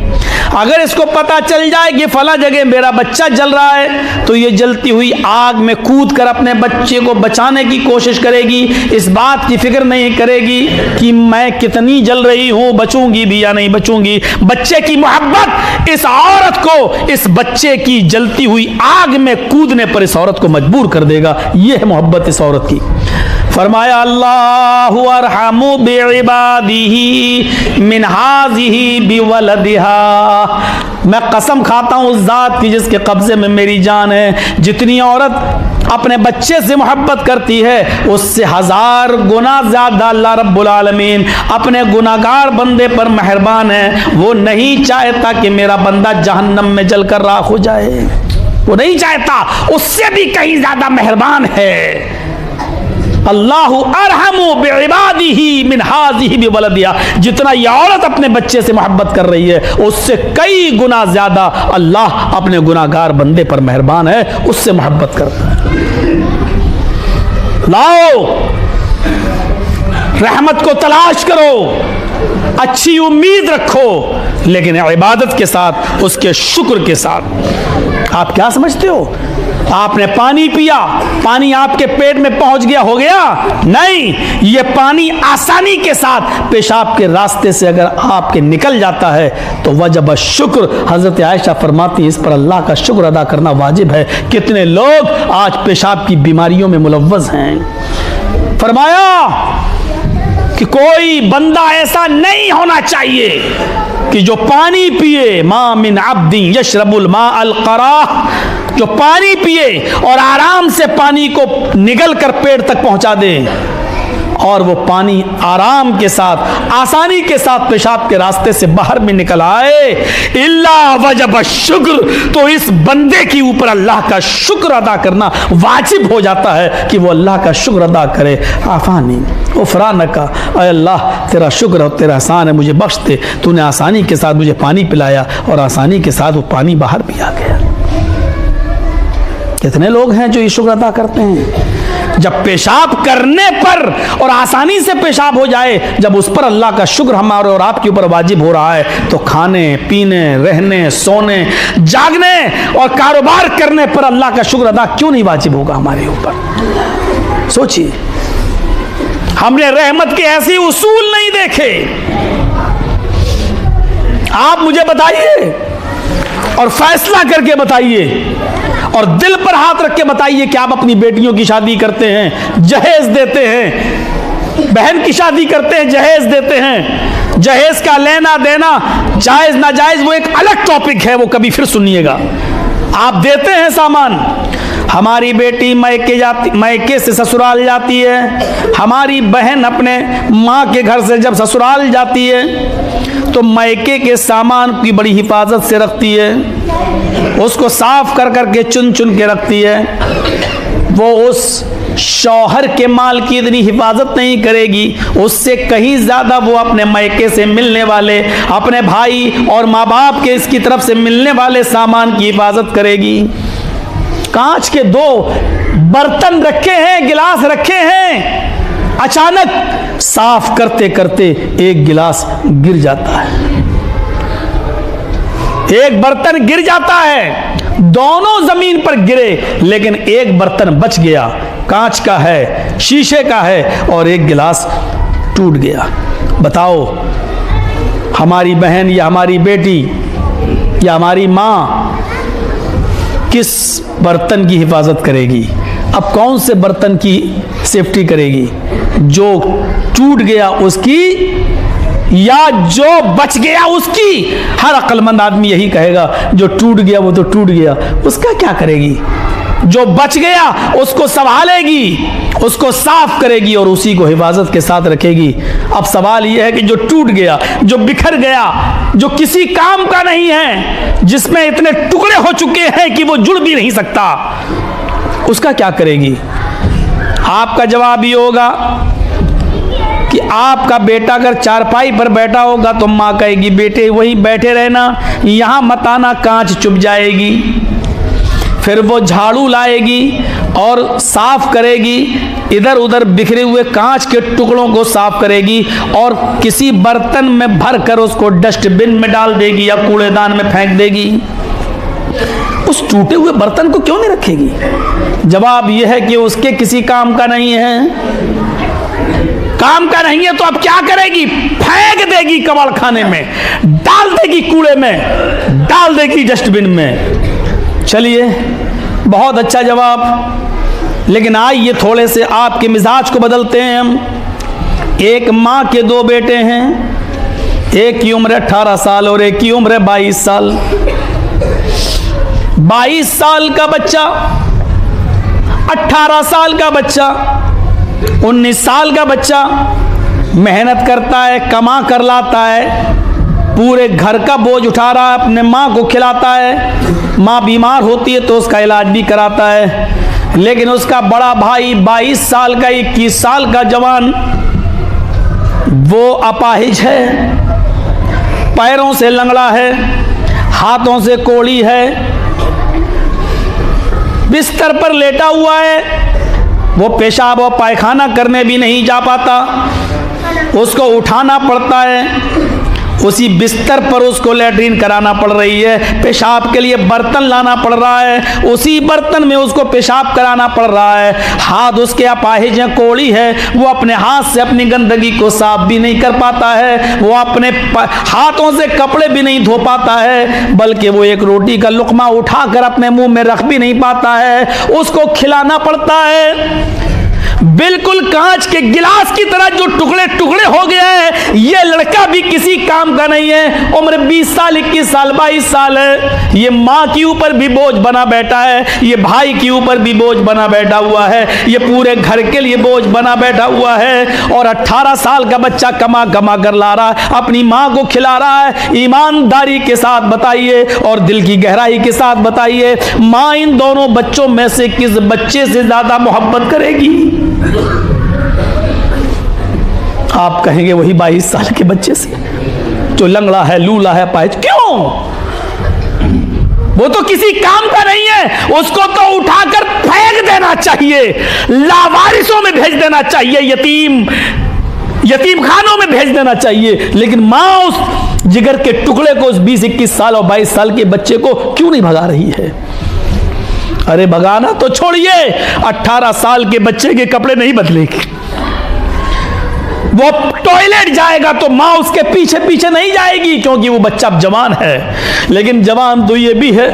अगर इसको पता चल जाए कि फला जगह मेरा बच्चा जल रहा है तो ये जलती हुई आग में कूद कर अपने बच्चे को बचाने की कोशिश करेगी। इस बात की फिक्र नहीं करेगी कि मैं कितनी जल रही हूँ, बचूंगी भी या नहीं बचूंगी। बच्चे की मोहब्बत इस औरत को इस बच्चे की जलती हुई आग में कूदने पर इस औरत को मजबूर कर देगा। यह है मोहब्बत इस औरत की। फरमाया अल्लाहु अरहमु बिइबादिही मिन हाज़िही बिवलदिहा। मैं कसम खाता हूँ उस ज़ात की जिसके कब्ज़े में मेरी जान है, जितनी औरत अपने बच्चे से मोहब्बत करती है उससे 1000 गुना ज़्यादा अल्लाह रब्बुल आलमीन अपने गुनाहगार बंदे पर मेहरबान है। वो नहीं चाहता कि मेरा बंदा जहन्नम में जलकर राख हो जाए, वो नहीं चाहता, उससे भी कहीं ज़्यादा मेहरबान है। अल्लाहु अरहमु बिइबादिही मिन हाज़िही बिवलदिहा। जितना ये औरत अपने बच्चे से मोहब्बत कर रही है उससे कई गुना ज्यादा अल्लाह अपने गुनाहगार बंदे पर मेहरबान है, उससे मोहब्बत करता है। लाओ रहमत को तलाश करो, अच्छी उम्मीद रखो, लेकिन इबादत के साथ, उसके शुक्र के साथ। आप क्या समझते हो, आपने पानी पिया, पानी आपके पेट में पहुंच गया, हो गया? नहीं, ये पानी आसानी के साथ पेशाब के रास्ते से अगर आपके निकल जाता है तो वजब शुक्र। हजरत आयशा फरमाती है इस पर अल्लाह का शुक्र अदा करना वाजिब है। कितने लोग आज पेशाब की बीमारियों में मुलव्वस हैं। फरमाया कि कोई बंदा ऐसा नहीं होना चाहिए कि जो पानी पिए, मा मिन अब्दिन यशरबुल मा अल क़राह, जो पानी पिए और आराम से पानी को निगल कर पेट तक पहुंचा दे और वो पानी आराम के साथ, आसानी के साथ पेशाब के रास्ते से बाहर में निकल आए, इल्ला वजब शुक्र, तो इस बंदे के ऊपर अल्लाह का शुक्र अदा करना वाजिब हो जाता है कि वो अल्लाह का शुक्र अदा करे। आफानी उफरानका, अय अल्लाह तेरा शुक्र और तेरा एहसान है, मुझे बख्श दे, तूने आसानी के साथ मुझे पानी पिलाया और आसानी के साथ वो पानी बाहर भी आ गया। कितने लोग हैं जो ये शुक्र अदा करते हैं? जब पेशाब करने पर और आसानी से पेशाब हो जाए, जब उस पर अल्लाह का शुक्र हमारे और आपके ऊपर वाजिब हो रहा है, तो खाने पीने, रहने, सोने, जागने और कारोबार करने पर अल्लाह का शुक्र अदा क्यों नहीं वाजिब होगा हमारे ऊपर? सोचिए, हमने रहमत के ऐसे उसूल नहीं देखे। आप मुझे बताइए और फैसला करके बताइए और दिल पर हाथ रख के बताइए कि आप अपनी बेटियों की शादी करते हैं, जहेज देते हैं, बहन की शादी करते हैं, जहेज देते हैं, जहेज का लेना देना जायज नाजायज वो एक अलग टॉपिक है, वो कभी फिर सुनिएगा। आप देते हैं सामान, हमारी बेटी मैके से ससुराल जाती है, हमारी बहन अपने माँ के घर से जब ससुराल जाती है तो मैके के सामान की बड़ी हिफाजत से रखती है, उसको साफ कर करके चुन चुन के रखती है। वो उस शौहर के माल की इतनी हिफाजत नहीं करेगी, उससे कहीं ज़्यादा वो अपने मैके से मिलने वाले, अपने भाई और माँ बाप के इसकी तरफ से मिलने वाले सामान की हिफाजत करेगी। कांच के 2 बर्तन रखे हैं, गिलास रखे हैं, अचानक साफ करते करते एक गिलास गिर जाता है, एक बर्तन गिर जाता है। दोनों जमीन पर गिरे लेकिन एक बर्तन बच गया, कांच का है, शीशे का है, और एक गिलास टूट गया। बताओ, हमारी बहन या हमारी बेटी या हमारी माँ किस बर्तन की हिफाजत करेगी? अब कौन से बर्तन की सेफ्टी करेगी? जो टूट गया उसकी या जो बच गया उसकी? हर अक्लमंद आदमी यही कहेगा, जो टूट गया वो तो टूट गया, उसका क्या करेगी? जो बच गया उसको संभालेगी, उसको साफ करेगी और उसी को हिफाजत के साथ रखेगी। अब सवाल यह है कि जो टूट गया, जो बिखर गया, जो किसी काम का नहीं है, जिसमें इतने टुकड़े हो चुके हैं कि वो जुड़ भी नहीं सकता, उसका क्या करेगी? आपका जवाब ये होगा कि आपका बेटा अगर चारपाई पर बैठा होगा तो माँ कहेगी, बेटे वहीं बैठे रहना, यहाँ मत आना, कांच चुभ जाएगी। फिर वो झाड़ू लाएगी और साफ करेगी, इधर उधर बिखरे हुए कांच के टुकड़ों को साफ करेगी और किसी बर्तन में भर कर उसको डस्टबिन में डाल देगी या कूड़ेदान में फेंक देगी। उस टूटे हुए बर्तन को क्यों नहीं रखेगी? जवाब यह है कि उसके किसी काम का नहीं है। काम का नहीं है तो अब क्या करेगी? फेंक देगी कबाड़ खाने में, डाल देगी कूड़े में, डाल देगी डस्टबिन में। चलिए, बहुत अच्छा जवाब, लेकिन आइए थोड़े से आपके मिजाज को बदलते हैं हम। एक माँ के 2 बेटे हैं, एक की उम्र 18 साल और एक की उम्र 22 साल। 22 साल का बच्चा, 18 साल का बच्चा, 19 साल का बच्चा मेहनत करता है, कमा कर लाता है, पूरे घर का बोझ उठा रहा है, अपने माँ को खिलाता है, माँ बीमार होती है तो उसका इलाज भी कराता है। लेकिन उसका बड़ा भाई 22 साल का, 21 साल का जवान, वो अपाहिज है, पैरों से लंगड़ा है, हाथों से कोड़ी है, बिस्तर पर लेटा हुआ है, वो पेशाब और पायखाना करने भी नहीं जा पाता, उसको उठाना पड़ता है, उसी बिस्तर पर उसको लैट्रीन कराना पड़ रही है, पेशाब के लिए बर्तन लाना पड़ रहा है, उसी बर्तन में उसको पेशाब कराना पड़ रहा है। हाथ उसके अपाहिज है, कोड़ी है, वो अपने हाथ से अपनी गंदगी को साफ भी नहीं कर पाता है, वो अपने हाथों से कपड़े भी नहीं धो पाता है, बल्कि वो एक रोटी का लुकमा उठाकर अपने मुंह में रख भी नहीं पाता है, उसको खिलाना पड़ता है। बिल्कुल कांच के गिलास की तरह जो टुकड़े टुकड़े हो गया है, ये लड़का भी किसी काम का नहीं है। उम्र 20 साल, 21 साल, 22 साल है। ये माँ के ऊपर भी बोझ बना बैठा है, ये भाई के ऊपर भी बोझ बना बैठा हुआ है, ये पूरे घर के लिए बोझ बना बैठा हुआ है। और 18 साल का बच्चा कमा कमा कर ला रहा है, अपनी माँ को खिला रहा है। ईमानदारी के साथ बताइए और दिल की गहराई के साथ बताइए, माँ इन दोनों बच्चों में से किस बच्चे से ज्यादा मोहब्बत करेगी? आप कहेंगे वही 22 साल के बच्चे से जो लंगड़ा है, लूला है, पाइज। क्यों? वो तो किसी काम का नहीं है, उसको तो उठाकर फेंक देना चाहिए, लावारिसों में भेज देना चाहिए, यतीम खानों में भेज देना चाहिए। लेकिन मां उस जिगर के टुकड़े को, उस 20, 21 साल और 22 साल के बच्चे को क्यों नहीं भगा रही है? अरे भगाना तो छोड़िए, 18 साल के बच्चे के कपड़े नहीं बदलेगी। वो टॉयलेट जाएगा तो माँ उसके पीछे पीछे नहीं जाएगी, क्योंकि वो बच्चा अब जवान है। लेकिन जवान तो ये भी है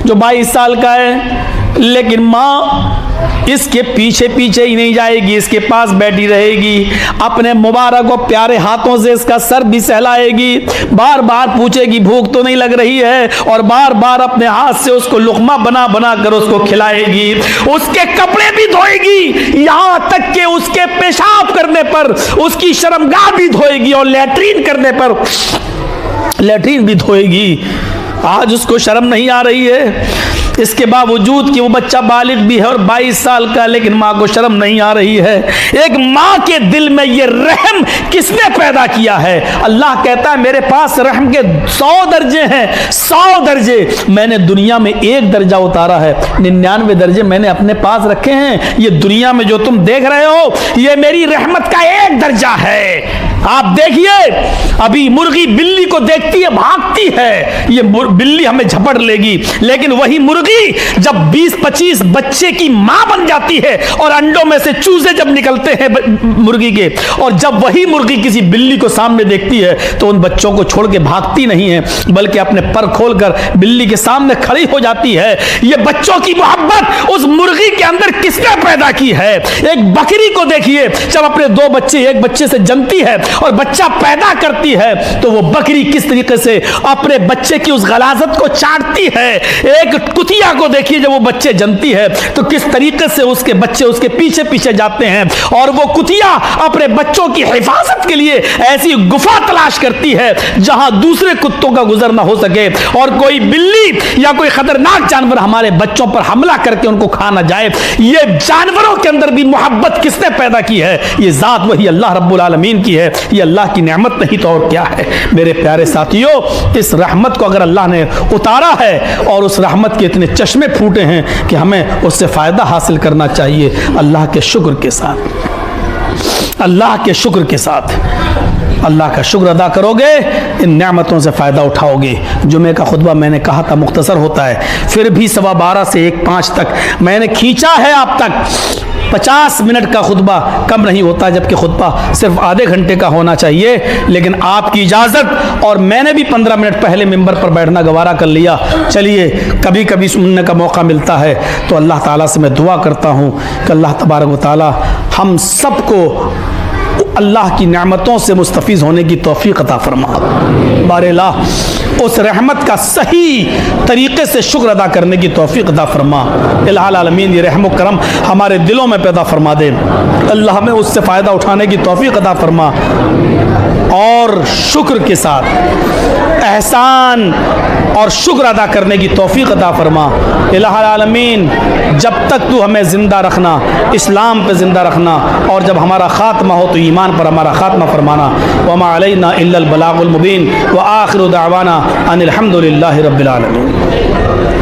जो 22 साल का है, लेकिन माँ इसके पीछे पीछे ही नहीं जाएगी, इसके पास बैठी रहेगी, अपने मुबारक और प्यारे हाथों से इसका सर भी सहलाएगी, बार बार पूछेगी भूख तो नहीं लग रही है, और बार बार अपने हाथ से उसको लुकमा बना बना कर उसको खिलाएगी, उसके कपड़े भी धोएगी, यहां तक कि उसके पेशाब करने पर उसकी शर्मगाह भी धोएगी और लैट्रीन करने पर लैट्रीन भी धोएगी। आज उसको शर्म नहीं आ रही है, इसके बावजूद कि वो बच्चा बालिग भी है और 22 साल का, लेकिन माँ को शर्म नहीं आ रही है। एक माँ के दिल में ये रहम किसने पैदा किया है? अल्लाह कहता है मेरे पास रहम के 100 दर्जे हैं, 100 दर्जे। मैंने दुनिया में 1 दर्जा उतारा है, 99 दर्जे मैंने अपने पास रखे हैं। ये दुनिया में जो तुम देख रहे हो ये मेरी रहमत का 1 दर्जा है। आप देखिए, अभी मुर्गी बिल्ली को देखती है, भागती है, ये बिल्ली हमें झपट लेगी, लेकिन वही मुर्गी जब 20-25 बच्चे की मां बन जाती है और अंडों में से चूजे जब निकलते हैं मुर्गी के, और जब वही मुर्गी किसी बिल्ली को सामने देखती है तो उन बच्चों को छोड़ के भागती नहीं है, बल्कि अपने पर खोलकर बिल्ली के सामने खड़ी हो जाती है। ये बच्चों की मोहब्बत उस मुर्गी के अंदर किसने पैदा की है? एक बकरी को देखिए, जब अपने 2 बच्चे एक बच्चे से जमती है और बच्चा पैदा करती है तो वो बकरी किस तरीके से अपने बच्चे की उस गलाजत को चाटती है। एक कुतिया को देखिए, जब वो बच्चे जमती है तो किस तरीके से उसके बच्चे उसके पीछे पीछे जाते हैं, और वो कुतिया अपने बच्चों की हिफाजत के लिए ऐसी गुफा तलाश करती है जहां दूसरे कुत्तों का गुजर ना हो सके, और कोई बिल्ली या कोई खतरनाक जानवर हमारे बच्चों पर हमला करके उनको खा ना जाए। ये जानवरों के अंदर भी मोहब्बत किसने पैदा की है? ये जात वही अल्लाह रब्बुल आलमीन की है, ये अल्लाह की नेमत नहीं तो और क्या है। मेरे प्यारे साथियों, इस रहमत को अगर अल्लाह ने उतारा है और उस रहमत के इतने चश्मे फूटे हैं कि हमें उससे फायदा हासिल करना चाहिए अल्लाह के शुक्र के साथ। अल्लाह के शुक्र के साथ अल्लाह का शुक्र अदा करोगे, इन नेमतों से फ़ायदा उठाओगे। जुमे का खुतबा मैंने कहा था मुख्तसर होता है, फिर भी 12:15 से 1:05 तक मैंने खींचा है आप तक। 50 मिनट का खुतबा कम नहीं होता, जबकि खुतबा सिर्फ आधे घंटे का होना चाहिए, लेकिन आपकी इजाज़त और मैंने भी 15 मिनट पहले मिंबर पर बैठना गवारा कर लिया। चलिए, कभी कभी सुनने का मौका मिलता है तो अल्लाह ताला से मैं दुआ करता हूँ कि अल्लाह तबारक व तआला हम सबको अल्लाह की नेमतों से मुस्तफ़ीज़ होने की तौफ़ीक़ अता फरमा। बारेला उस रहमत का सही तरीक़े से शुक्र अदा करने की तौफ़ीक़ अता फरमा। इलाहुल आलमीन ये रहम करम हमारे दिलों में पैदा फरमा दे। अल्लाह हमें उससे फ़ायदा उठाने की तौफ़ीक़ अता फरमा, और शुक्र के साथ एहसान और शुक्र अदा करने की तौफ़ीक़ अता फरमा। इलाहुल आलमीन जब तक तू हमें ज़िंदा रखना, इस्लाम पे ज़िंदा रखना, और जब हमारा ख़ात्मा हो तो ईमान पर हमारा ख़ात्मा फरमाना। वमा अलैना इल्लल बलागुल मुबीन व आखिरु दावाना अनिल हम्दुलिल्लाहि रब्बिल आलमीन।